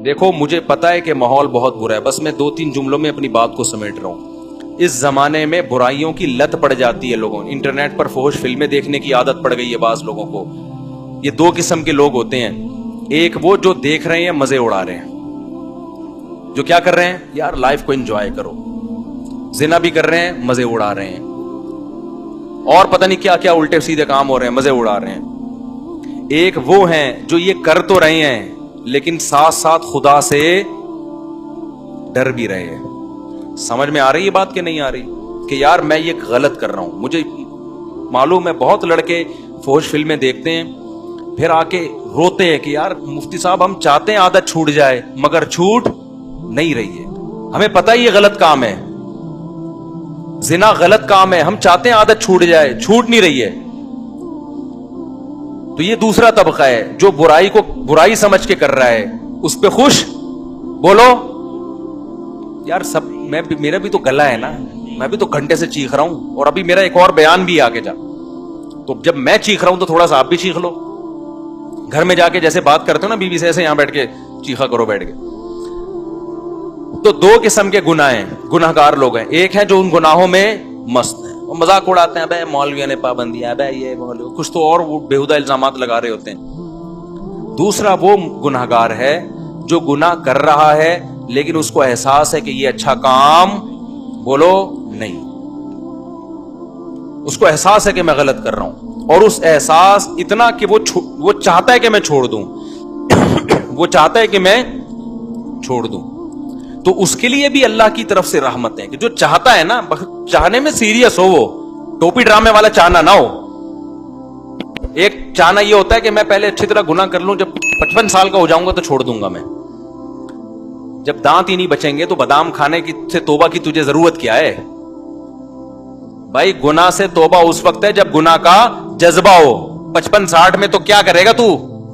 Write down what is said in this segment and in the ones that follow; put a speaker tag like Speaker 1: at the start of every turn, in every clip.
Speaker 1: دیکھو مجھے پتا ہے کہ ماحول بہت برا ہے، بس میں 2-3 جملوں میں اپنی بات کو سمیٹ رہا ہوں۔ اس زمانے میں برائیوں کی لت پڑ جاتی ہے لوگوں، انٹرنیٹ پر فحش فلمیں دیکھنے کی عادت پڑ گئی ہے بعض لوگوں کو۔ یہ 2 قسم کے لوگ ہوتے ہیں، ایک وہ جو دیکھ رہے ہیں مزے اڑا رہے ہیں، جو کیا کر رہے ہیں یار لائف کو انجوائے کرو، زنا بھی کر رہے ہیں مزے اڑا رہے ہیں، اور پتہ نہیں کیا کیا الٹے سیدھے کام ہو رہے ہیں، مزے اڑا رہے ہیں۔ ایک وہ ہیں جو یہ کر تو رہے ہیں لیکن ساتھ ساتھ خدا سے ڈر بھی رہے ہیں۔ سمجھ میں آ رہی ہے بات کہ نہیں آ رہی کہ یار میں یہ غلط کر رہا ہوں؟ مجھے معلوم ہے بہت لڑکے فحش فلمیں دیکھتے ہیں پھر آ کے روتے ہیں کہ یار مفتی صاحب ہم چاہتے ہیں عادت چھوٹ جائے مگر چھوٹ نہیں رہی ہے، ہمیں پتہ ہے یہ غلط کام ہے، زنا غلط کام ہے، ہم چاہتے ہیں عادت چھوٹ جائے، چھوٹ نہیں رہی ہے۔ تو یہ دوسرا طبقہ ہے جو برائی کو برائی سمجھ کے کر رہا ہے، اس پہ خوش بولو یار سب میرا بھی تو گلا ہے نا، میں بھی تو گھنٹے سے چیخ رہا ہوں، اور ابھی میرا ایک اور بیان بھی آگے جا، تو جب میں چیخ رہا ہوں تو تھوڑا سا آپ بھی چیخ لو، گھر میں جا کے جیسے بات کرتے ہو نا بیوی سے، ایسے یہاں بیٹھ کے چیخا کرو بیٹھ کے۔ تو 2 قسم کے گناہ ہیں، گناہ گار لوگ ہیں، ایک ہے جو ان گناہوں میں مست ہیں، وہ مذاق اڑاتے ہیں، بھائی مولویوں نے پابندیاں، بھائی یہ مولوی کچھ تو اور وہ بےہودہ الزامات لگا رہے ہوتے ہیں۔ دوسرا وہ گناہ گار ہے جو گناہ کر رہا ہے لیکن اس کو احساس ہے کہ یہ اچھا کام بولو نہیں، اس کو احساس ہے کہ میں غلط کر رہا ہوں، اور اس احساس اتنا کہ وہ چاہتا ہے کہ میں چھوڑ دوں وہ چاہتا ہے کہ میں چھوڑ دوں۔ تو اس کے لیے بھی اللہ کی طرف سے رحمت ہے کہ جو چاہتا ہے نا، چاہنے میں سیریس ہو، وہ ٹوپی ڈرامے والا چاہنا نہ ہو۔ ایک چاہنا یہ ہوتا ہے کہ میں پہلے اچھی طرح گناہ کر لوں، جب 55 سال کا ہو جاؤں گا تو چھوڑ دوں گا میں، جب دانت ہی نہیں بچیں گے تو بادام کھانے کی سے توبہ کی تجھے ضرورت کیا ہے بھائی؟ گناہ سے توبہ اس وقت ہے جب گناہ کا جذبہ ہو، 55-60 میں تو کیا کرے گا تو؟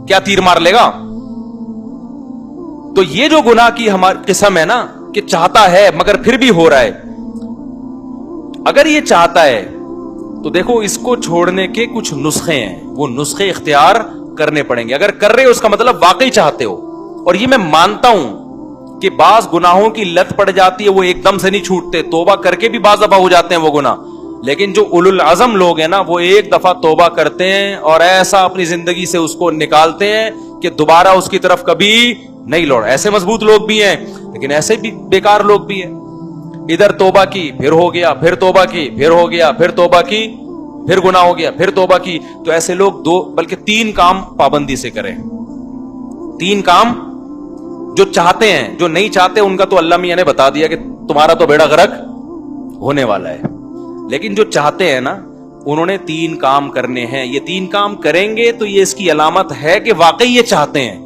Speaker 1: کیا تیر مار لے گا؟ تو یہ جو گناہ کی ہماری قسم ہے نا کہ چاہتا ہے مگر پھر بھی ہو رہا ہے، اگر یہ چاہتا ہے تو دیکھو اس کو چھوڑنے کے کچھ نسخے ہیں، وہ نسخے اختیار کرنے پڑیں گے۔ اگر کر رہے ہو اس کا مطلب واقعی چاہتے ہو، اور یہ میں مانتا ہوں کہ بعض گناہوں کی لت پڑ جاتی ہے، وہ ایک دم سے نہیں چھوٹتے، توبہ کر کے بھی بعض دفعہ ہو جاتے ہیں وہ گناہ، لیکن جو اولو العزم لوگ ہیں نا وہ ایک دفعہ توبہ کرتے ہیں اور ایسا اپنی زندگی سے اس کو نکالتے ہیں کہ دوبارہ اس کی طرف کبھی نہیں لوٹ۔ ایسے مضبوط لوگ بھی ہیں لیکن ایسے بھی بیکار لوگ بھی ہیں، ادھر توبہ کی پھر ہو گیا، پھر توبہ کی پھر ہو گیا، پھر توبہ کی پھر گناہ ہو گیا، پھر توبہ کی۔ تو ایسے لوگ 2 بلکہ 3 کام پابندی سے کریں، 3 کام جو چاہتے ہیں، جو نہیں چاہتے ان کا تو اللہ میاں نے بتا دیا کہ تمہارا تو بیڑا غرق ہونے والا ہے، لیکن جو چاہتے ہیں نا انہوں نے 3 کام کرنے ہیں۔ یہ 3 کام کریں گے تو یہ اس کی علامت ہے کہ واقعی یہ چاہتے ہیں۔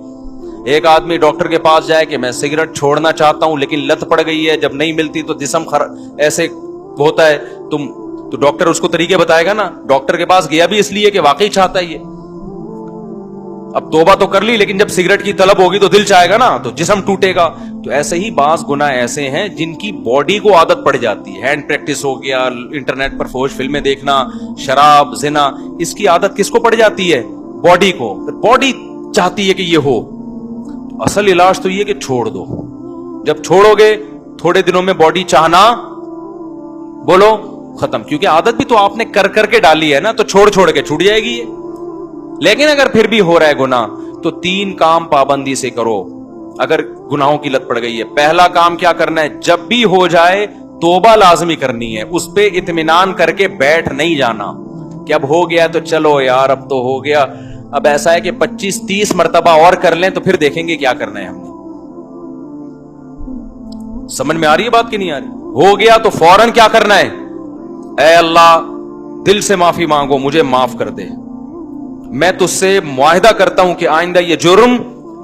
Speaker 1: ایک آدمی ڈاکٹر کے پاس جائے کہ میں سگریٹ چھوڑنا چاہتا ہوں لیکن لت پڑ گئی ہے، جب نہیں ملتی تو جسم ایسے ہوتا ہے، تو ڈاکٹر اس کو طریقے بتائے گا نا۔ ڈاکٹر کے پاس گیا بھی اس لیے کہ واقعی چاہتا ہے یہ، اب توبہ تو کر لی لیکن جب سگریٹ کی طلب ہوگی تو دل چاہے گا نا، تو جسم ٹوٹے گا۔ تو ایسے ہی بعض گناہ ایسے ہیں جن کی باڈی کو عادت پڑ جاتی ہے، ہینڈ پریکٹس ہو گیا، انٹرنیٹ پر فحش فلمیں دیکھنا، شراب، زنا، اس کی عادت کس کو پڑ جاتی ہے؟ باڈی کو۔ باڈی چاہتی ہے کہ یہ ہو، اصل علاج تو یہ کہ چھوڑ دو۔ جب چھوڑو گے تھوڑے دنوں میں باڈی چاہنا بولو ختم، کیونکہ عادت بھی تو آپ نے کر کر کے ڈالی ہے نا، تو چھوڑ چھوڑ کے چھوٹ جائے گی یہ۔ لیکن اگر پھر بھی ہو رہا ہے گناہ تو 3 کام پابندی سے کرو اگر گناہوں کی لت پڑ گئی ہے۔ پہلا کام کیا کرنا ہے؟ جب بھی ہو جائے توبہ لازمی کرنی ہے، اس پہ اطمینان کر کے بیٹھ نہیں جانا کہ اب ہو گیا تو چلو یار اب تو ہو گیا، اب ایسا ہے کہ 25-30 مرتبہ اور کر لیں تو پھر دیکھیں گے کیا کرنا ہے ہم نے۔ سمجھ میں آ رہی ہے بات کہ نہیں آ رہی؟ ہو گیا تو فوراً کیا کرنا ہے؟ اے اللہ دل سے معافی مانگو، مجھے معاف کر دے، میں تجھ سے معاہدہ کرتا ہوں کہ آئندہ یہ جرم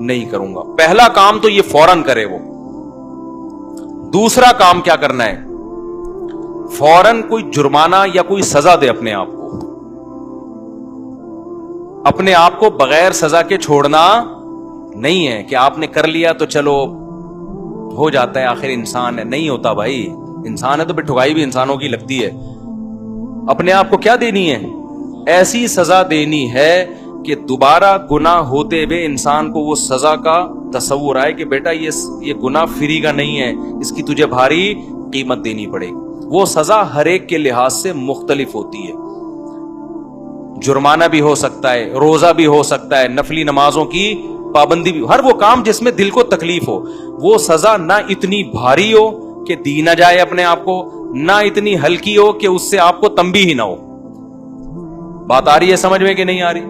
Speaker 1: نہیں کروں گا۔ پہلا کام تو یہ فوراً کرے وہ۔ دوسرا کام کیا کرنا ہے؟ فوراً کوئی جرمانہ یا کوئی سزا دے اپنے آپ کو، اپنے آپ کو بغیر سزا کے چھوڑنا نہیں ہے کہ آپ نے کر لیا تو چلو ہو جاتا ہے، آخر انسان ہے۔ نہیں ہوتا بھائی، انسان ہے تو پھر ٹھگائی بھی انسانوں کی لگتی ہے۔ اپنے آپ کو کیا دینی ہے؟ ایسی سزا دینی ہے کہ دوبارہ گناہ ہوتے ہوئے انسان کو وہ سزا کا تصور آئے کہ بیٹا یہ گناہ فری کا نہیں ہے, اس کی تجھے بھاری قیمت دینی پڑے گی. وہ سزا ہر ایک کے لحاظ سے مختلف ہوتی ہے. جرمانہ بھی ہو سکتا ہے, روزہ بھی ہو سکتا ہے, نفلی نمازوں کی پابندی بھی, ہر وہ کام جس میں دل کو تکلیف ہو. وہ سزا نہ اتنی بھاری ہو کہ دی نہ جائے اپنے آپ کو, نہ اتنی ہلکی ہو کہ اس سے آپ کو تنبیہ ہی نہ ہو. بات آ رہی ہے سمجھ میں کہ نہیں آ رہی؟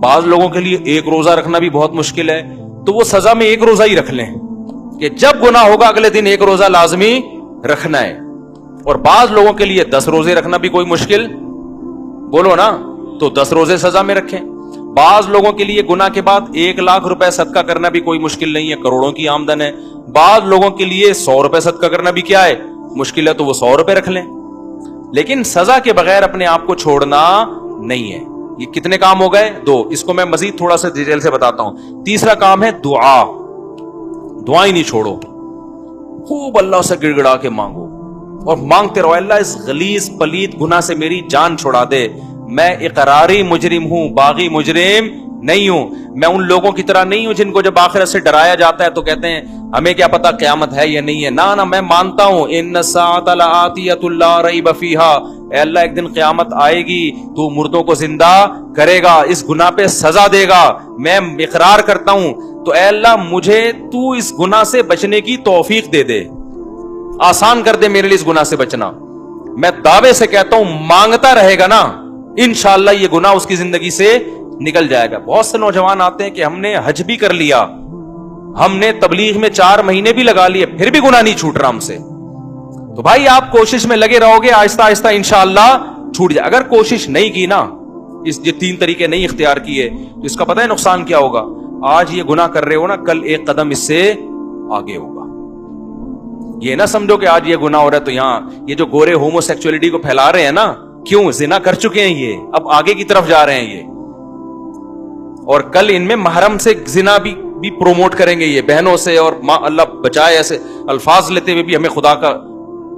Speaker 1: بعض لوگوں کے لیے ایک روزہ رکھنا بھی بہت مشکل ہے, تو وہ سزا میں ایک روزہ ہی رکھ لیں کہ جب گناہ ہوگا اگلے دن ایک روزہ لازمی رکھنا ہے. اور بعض لوگوں کے لیے 10 روزے رکھنا بھی کوئی مشکل, بولو نا, تو 10 روزے سزا میں رکھیں. بعض لوگوں کے لیے گناہ کے بعد 1 لاکھ روپے صدقہ کرنا بھی کوئی مشکل نہیں ہے, کروڑوں کی آمدن ہے. بعض لوگوں کے لیے 100 روپے صدقہ کرنا بھی کیا ہے, مشکل ہے, تو وہ 100 روپے رکھ لیں. لیکن سزا کے بغیر اپنے آپ کو چھوڑنا نہیں ہے. یہ کتنے کام ہو گئے؟ 2. اس کو میں مزید تھوڑا سا ڈیٹیل سے بتاتا ہوں. تیسرا کام ہے دعا. دعا ہی نہیں چھوڑو, خوب اللہ سے گڑ گڑا کے مانگو اور مانگتے رہو, اللہ اس غلیظ پلید گناہ سے میری جان چھڑا دے. میں اقراری مجرم ہوں, باغی مجرم نہیں ہوں. میں ان لوگوں کی طرح نہیں ہوں جن کو جب آخرت سے ڈرایا جاتا ہے تو کہتے ہیں ہمیں کیا پتا قیامت ہے یا نہیں ہے. نہ میں مانتا ہوں ان الساعۃ لآتیۃ لا ریب فیہا, اے اللہ ایک دن قیامت آئے گی, تو مردوں کو زندہ کرے گا, اس گناہ پہ سزا دے گا, میں اقرار کرتا ہوں. تو اے اللہ مجھے تو اس گناہ سے بچنے کی توفیق دے دے, آسان کر دے میرے لیے اس گناہ سے بچنا. میں دعوے سے کہتا ہوں مانگتا رہے گا نا, انشاءاللہ یہ گناہ اس کی زندگی سے نکل جائے گا. بہت سے نوجوان آتے ہیں کہ ہم نے حج بھی کر لیا, ہم نے تبلیغ میں 4 مہینے بھی لگا لیے, پھر بھی گناہ نہیں چھوٹ رہا ہم سے. تو بھائی آپ کوشش میں لگے رہو گے, آہستہ آہستہ انشاءاللہ چھوٹ جائے. اگر کوشش نہیں کی نا, یہ 3 طریقے نہیں اختیار کیے, تو اس کا پتہ ہے نقصان کیا ہوگا؟ آج یہ گناہ کر رہے ہو نا, کل ایک قدم اس سے آگے ہوگا. یہ نہ سمجھو کہ آج یہ گناہ ہو رہا ہے تو یہاں یہ جو گورے ہومو سیکچولیٹی کو پھیلا رہے ہیں نا, کیوں؟ زنا کر چکے ہیں یہ, اب آگے کی طرف جا رہے ہیں یہ, اور کل ان میں محرم سے زنا بھی پروموٹ کریں گے یہ, بہنوں سے. اور اللہ بچائے ایسے الفاظ لیتے ہوئے بھی ہمیں خدا کا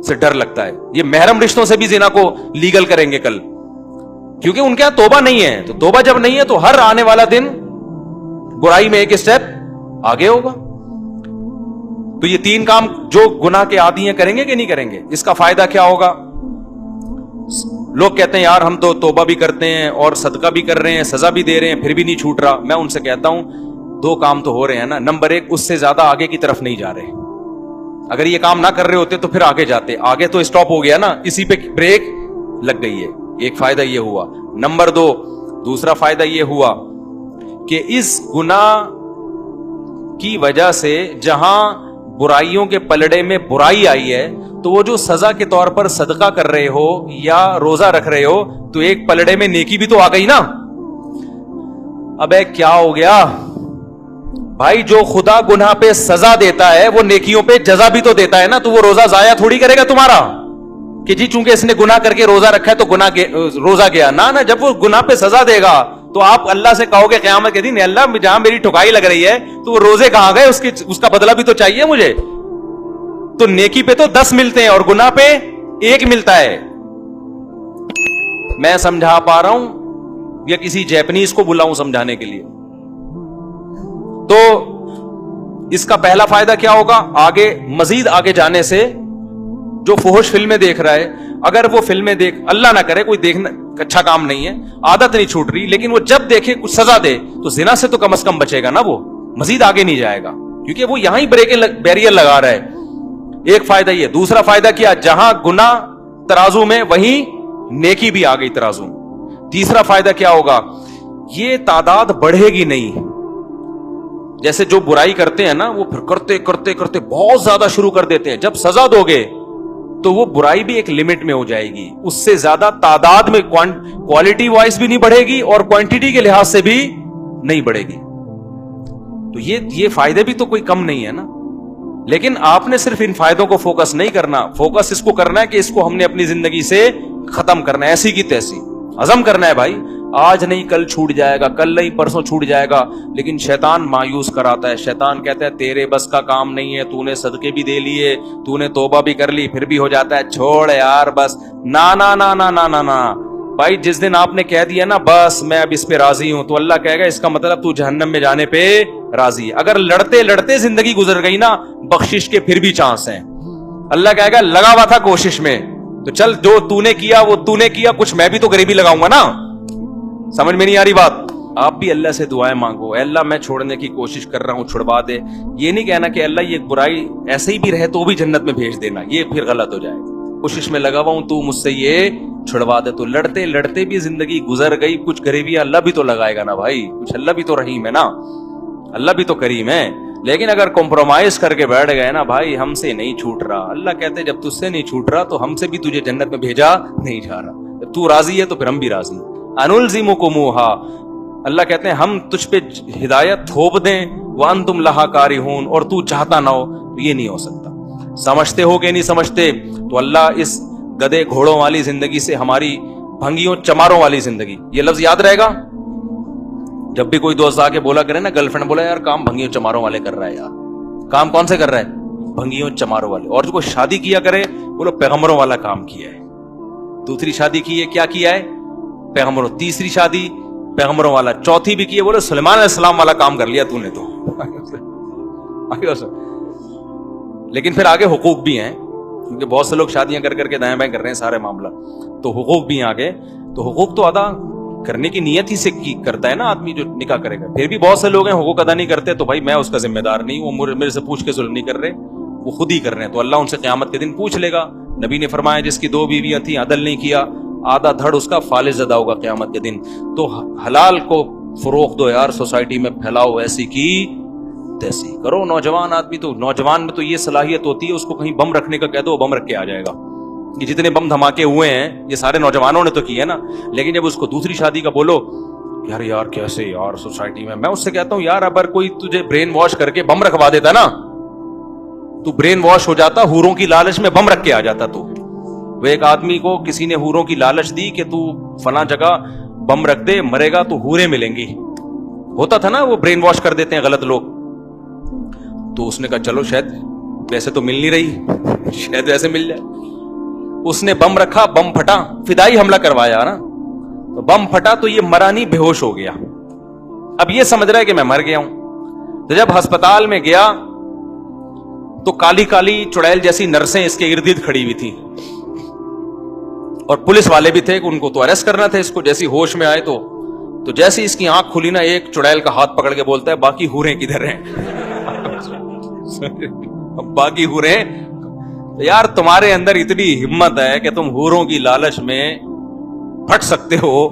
Speaker 1: سے ڈر لگتا ہے. یہ محرم رشتوں سے بھی زنا کو لیگل کریں گے کل, کیونکہ ان کے یہاں توبہ نہیں ہے. تو توبہ جب نہیں ہے تو ہر آنے والا دن برائی میں ایک اسٹیپ آگے ہوگا. تو یہ 3 کام جو گناہ کے عادی ہیں کریں گے کہ نہیں کریں گے؟ اس کا فائدہ کیا ہوگا؟ لوگ کہتے ہیں یار ہم تو توبہ بھی کرتے ہیں اور صدقہ بھی کر رہے ہیں, سزا بھی دے رہے ہیں, پھر بھی نہیں چھوٹ رہا. میں ان سے کہتا ہوں 2 کام تو ہو رہے ہیں نا. نمبر 1, اس سے زیادہ آگے کی طرف نہیں جا رہے. اگر یہ کام نہ کر رہے ہوتے تو پھر آگے جاتے. آگے تو اسٹاپ ہو گیا نا, اسی پہ بریک لگ گئی ہے. ایک فائدہ یہ ہوا. نمبر 2, دوسرا فائدہ یہ ہوا کہ اس گناہ کی وجہ سے جہاں برائیوں کے پلڑے میں برائی آئی ہے, تو وہ جو سزا کے طور پر صدقہ کر رہے ہو یا روزہ رکھ رہے ہو, تو ایک پلڑے میں نیکی بھی تو آ گئی نا. ابے کیا ہو گیا بھائی؟ جو خدا گناہ پہ سزا دیتا ہے وہ نیکیوں پہ جزا بھی تو دیتا ہے نا. تو وہ روزہ ضائع تھوڑی کرے گا تمہارا کہ جی چونکہ اس نے گناہ کر کے روزہ رکھا ہے تو روزہ گیا. نہ جب وہ گناہ پہ سزا دے گا تو آپ اللہ سے کہو گے قیامت کے دن, اللہ جہاں میری ٹھکائی لگ رہی ہے تو وہ روزے کہاں گئے, اس کا بدلہ بھی تو چاہیے مجھے. تو نیکی پہ تو 10 ملتے ہیں اور گناہ پہ 1 ملتا ہے. میں سمجھا پا رہا ہوں یا کسی جیپنیز کو بلاؤں سمجھانے کے لیے؟ تو اس کا پہلا فائدہ کیا ہوگا؟ آگے مزید آگے جانے سے جو فحش فلمیں دیکھ رہا ہے, اگر وہ فلمیں اللہ نہ کرے کوئی دیکھنا اچھا کام نہیں ہے, عادت نہیں چھوٹ رہی, لیکن وہ جب دیکھے کچھ سزا دے تو زنا سے تو کم از کم بچے گا نا, وہ مزید آگے نہیں جائے گا کیونکہ وہ یہاں ہی بیریئر لگا رہا ہے. ایک فائدہ یہ. دوسرا فائدہ کیا؟ جہاں گناہ ترازو میں وہیں نیکی بھی آ گئی ترازو. تیسرا فائدہ کیا ہوگا؟ یہ تعداد بڑھے گی نہیں. جیسے جو برائی کرتے ہیں نا وہ پھر کرتے کرتے کرتے بہت زیادہ شروع کر دیتے ہیں. جب سزا دو گے تو وہ برائی بھی ایک لمٹ میں ہو جائے گی, اس سے زیادہ تعداد میں کوالٹی وائز بھی نہیں بڑھے گی اور کوانٹیٹی کے لحاظ سے بھی نہیں بڑھے گی. تو یہ فائدے بھی تو کوئی کم نہیں ہے نا. لیکن آپ نے صرف ان فائدوں کو فوکس نہیں کرنا, فوکس اس کو کرنا ہے کہ اس کو ہم نے اپنی زندگی سے ختم کرنا ہے, ایسی کی تیسی عزم کرنا ہے. بھائی آج نہیں کل چھوٹ جائے گا, کل نہیں پرسوں چھوٹ جائے گا. لیکن شیطان مایوس کراتا ہے, شیطان کہتا ہے تیرے بس کا کام نہیں ہے, تو نے صدقے بھی دے لیے, تو نے توبہ بھی کر لی, پھر بھی ہو جاتا ہے, چھوڑ یار بس. نا نا نا نا نا نا نا بھائی, جس دن آپ نے کہہ دیا نا بس میں اب اس پہ راضی ہوں, تو اللہ کہے گا اس کا مطلب تو جہنم میں جانے پہ راضی ہے. اگر لڑتے لڑتے زندگی گزر گئی نا, بخشش کے پھر بھی چانس ہیں. اللہ کہے گا لگا ہوا تھا کوشش میں, تو چل جو تو نے کیا وہ تو نے کیا, کچھ میں بھی تو غریبی لگاؤں گا نا. سمجھ میں نہیں آ رہی بات؟ آپ بھی اللہ سے دعائیں مانگو, اے اللہ میں چھوڑنے کی کوشش کر رہا ہوں, چھڑوا دے. یہ نہیں کہنا کہ اللہ یہ برائی ایسے ہی بھی رہے تو بھی جنت میں بھیج دینا, یہ پھر غلط ہو جائے. کوشش میں لگا ہوا ہوں, تو مجھ سے یہ چھڑوا دے. تو لڑتے لڑتے بھی زندگی گزر گئی, کچھ غریبی اللہ بھی تو لگائے گا نا بھائی, کچھ اللہ بھی تو رحیم ہے نا, اللہ بھی تو کریم ہے. لیکن اگر کمپرومائز کر کے بیٹھ گئے نا بھائی, ہم سے نہیں چھوٹ رہا, اللہ کہتے جب تجھ سے نہیں چھوٹ رہا تو ہم سے بھی تجھے جنت میں بھیجا نہیں جا رہا. جب تو راضی ہے تو پھر ہم بھی راضی. انلزمکموہا, اللہ کہتے ہیں ہم تجھ پہ ہدایت تھوپ دیں, وانتم لہا کارہون, اور تو چاہتا نہ ہو, تو یہ نہیں ہو سکتا. سمجھتے ہو کہ نہیں سمجھتے؟ تو اللہ اس گدے گھوڑوں والی زندگی سے ہماری بھنگیوں چماروں والی زندگی, یہ لفظ یاد رہے گا. جب بھی کوئی دوست آ کے بولا کرے نا, گرل فرینڈ بولا یار کام بھنگیوں چماروں والے کر رہا ہے یار, کام کون سے کر رہا ہے؟ بھنگیوں چماروں والے. اور جو کوئی شادی کیا کرے بولو پیغمبروں والا کام کیا ہے. دوسری شادی کی ہے, کیا کیا ہے؟ پیغمبروں. تیسری شادی پیغمبروں والا. چوتھی بھی کی ہے, بولے سلیمان علیہ السلام والا کام کر لیا تو نے. تو لیکن پھر آگے حقوق بھی ہیں, کیونکہ بہت سے لوگ شادیاں کر کر کے دائیں بائیں کر رہے ہیں سارے معاملہ, تو حقوق بھی ہیں آگے. تو حقوق تو ادا کرنے کی نیت ہی سے کرتا ہے نا آدمی جو نکاح کرے گا. پھر بھی بہت سے لوگ ہیں حقوق ادا نہیں کرتے, تو بھائی میں اس کا ذمہ دار نہیں ہوں, وہ میرے سے پوچھ کے ظلم نہیں کر رہے, وہ خود ہی کر رہے ہیں. تو اللہ ان سے قیامت کے دن پوچھ لے گا. نبی نے فرمایا جس کی 2 بیویاں تھیں, عدل نہیں کیا, آدھا دھڑ اس کا فالج زدہ ہوگا قیامت کے دن. تو حلال کو فروغ دو یار, سوسائٹی میں پھیلاؤ, ایسی کی تیسی کرو. نوجوان آدمی تو, نوجوان میں تو یہ صلاحیت ہوتی ہے, اس کو کہیں بم رکھنے کا کہہ دو, بم رکھ کے آ جائے گا. یہ جتنے بم دھماکے ہوئے ہیں یہ سارے نوجوانوں نے تو کیے نا. لیکن جب اس کو دوسری شادی کا بولو, یار کیسے یار سوسائٹی میں اس سے کہتا ہوں یار اگر کوئی تجھے برین واش کر کے بم رکھوا دیتا نا, تو برین واش ہو جاتا, حوروں کی لالچ میں بم رکھ کے آ جاتا. تو وہ ایک آدمی کو کسی نے حوروں کی لالچ دی کہ تو فلاں جگہ بم رکھ دے, مرے گا تو حوریں ملیں گی. ہوتا تھا نا, وہ برین واش کر دیتے ہیں غلط لوگ. تو اس نے کہا چلو شاید ویسے تو مل نہیں رہی, شاید ویسے مل جائے. اس نے بم رکھا, بم پھٹا, فدائی حملہ کروایا نا, تو بم پھٹا تو یہ مرا نہیں, بے ہوش ہو گیا. اب یہ سمجھ رہا ہے کہ میں مر گیا ہوں. تو جب ہسپتال میں گیا تو کالی کالی چڑیل جیسی نرسیں اس کے ارد گرد کھڑی ہوئی تھی, اور پولیس والے بھی تھے کہ ان کو تو اریسٹ کرنا تھا اس کو. جیسی ہوش میں آئے تو جیسی اس کی آنکھ کھلی نا, ایک چڑیل کا ہاتھ پکڑ کے بولتا ہے باقی حوریں کدھر ہیں؟ باقی حوریں. یار تمہارے اندر اتنی ہمت ہے کہ تم حوروں کی لالچ میں پھٹ سکتے ہو,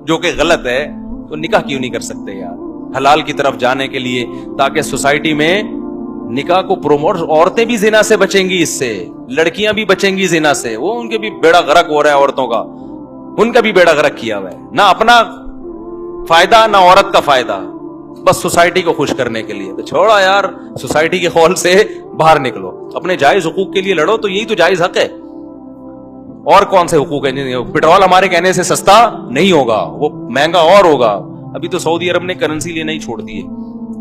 Speaker 1: جو کہ غلط ہے, تو نکاح کیوں نہیں کر سکتے یار حلال کی طرف جانے کے لیے, تاکہ سوسائٹی میں نکاح کو پروموٹ. عورتیں بھی زنا سے بچیں گی, اس سے لڑکیاں بھی بچیں گی زنا سے. وہ ان کے بھی بیڑا غرق ہو رہا ہے, عورتوں کا, ان کا بھی بیڑا غرق کیا ہوا ہے, نہ اپنا فائدہ نہ عورت کا فائدہ, بس سوسائٹی کو خوش کرنے کے لیے. تو چھوڑا یار, سوسائٹی کے خول سے باہر نکلو, اپنے جائز حقوق کے لیے لڑو, تو یہی تو جائز حق ہے. اور کون سے حقوق ہیں؟ پیٹرول ہمارے کہنے سے سستا نہیں ہوگا, وہ مہنگا اور ہوگا. ابھی تو سعودی عرب نے کرنسی لینا ہی چھوڑ دی ہے.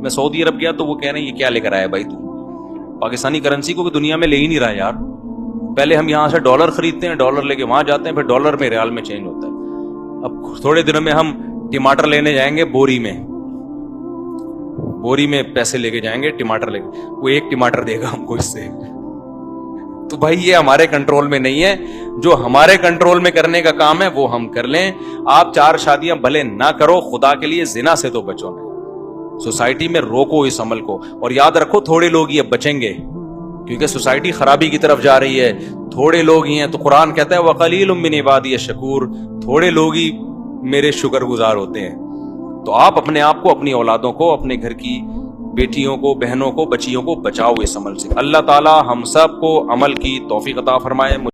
Speaker 1: میں سعودی عرب گیا تو وہ کہہ رہے ہیں یہ کیا لے کر آیا بھائی, تو پاکستانی کرنسی کو دنیا میں لے ہی نہیں رہا یار. پہلے ہم یہاں سے ڈالر خریدتے ہیں, ڈالر لے کے وہاں جاتے ہیں, پھر ڈالر میں ریال میں چینج ہوتا ہے. اب تھوڑے دنوں میں ہم ٹماٹر لینے جائیں گے, بوری میں پیسے لے کے جائیں گے ٹماٹر لے کے, وہ 1 ٹماٹر دے گا ہم کو اس سے. تو بھائی یہ ہمارے کنٹرول میں نہیں ہے. جو ہمارے کنٹرول میں کرنے کا کام ہے وہ ہم کر لیں. آپ 4 شادیاں بھلے نہ کرو, خدا کے لیے زنا سے تو بچو. سوسائٹی میں روکو اس عمل کو, اور یاد رکھو تھوڑے لوگ یہ بچیں گے, کیونکہ سوسائٹی خرابی کی طرف جا رہی ہے. تھوڑے لوگ ہی ہیں, تو قرآن کہتا ہے وَقَلِيلٌ مِّنْ عِبَادِيَ الشَّكُورُ, تھوڑے لوگ ہی میرے شکر گزار ہوتے ہیں. تو آپ اپنے آپ کو, اپنی اولادوں کو, اپنے گھر کی بیٹیوں کو, بہنوں کو, بچیوں کو بچاؤ اس عمل سے. اللہ تعالی ہم سب کو عمل کی توفیق عطا فرمائے.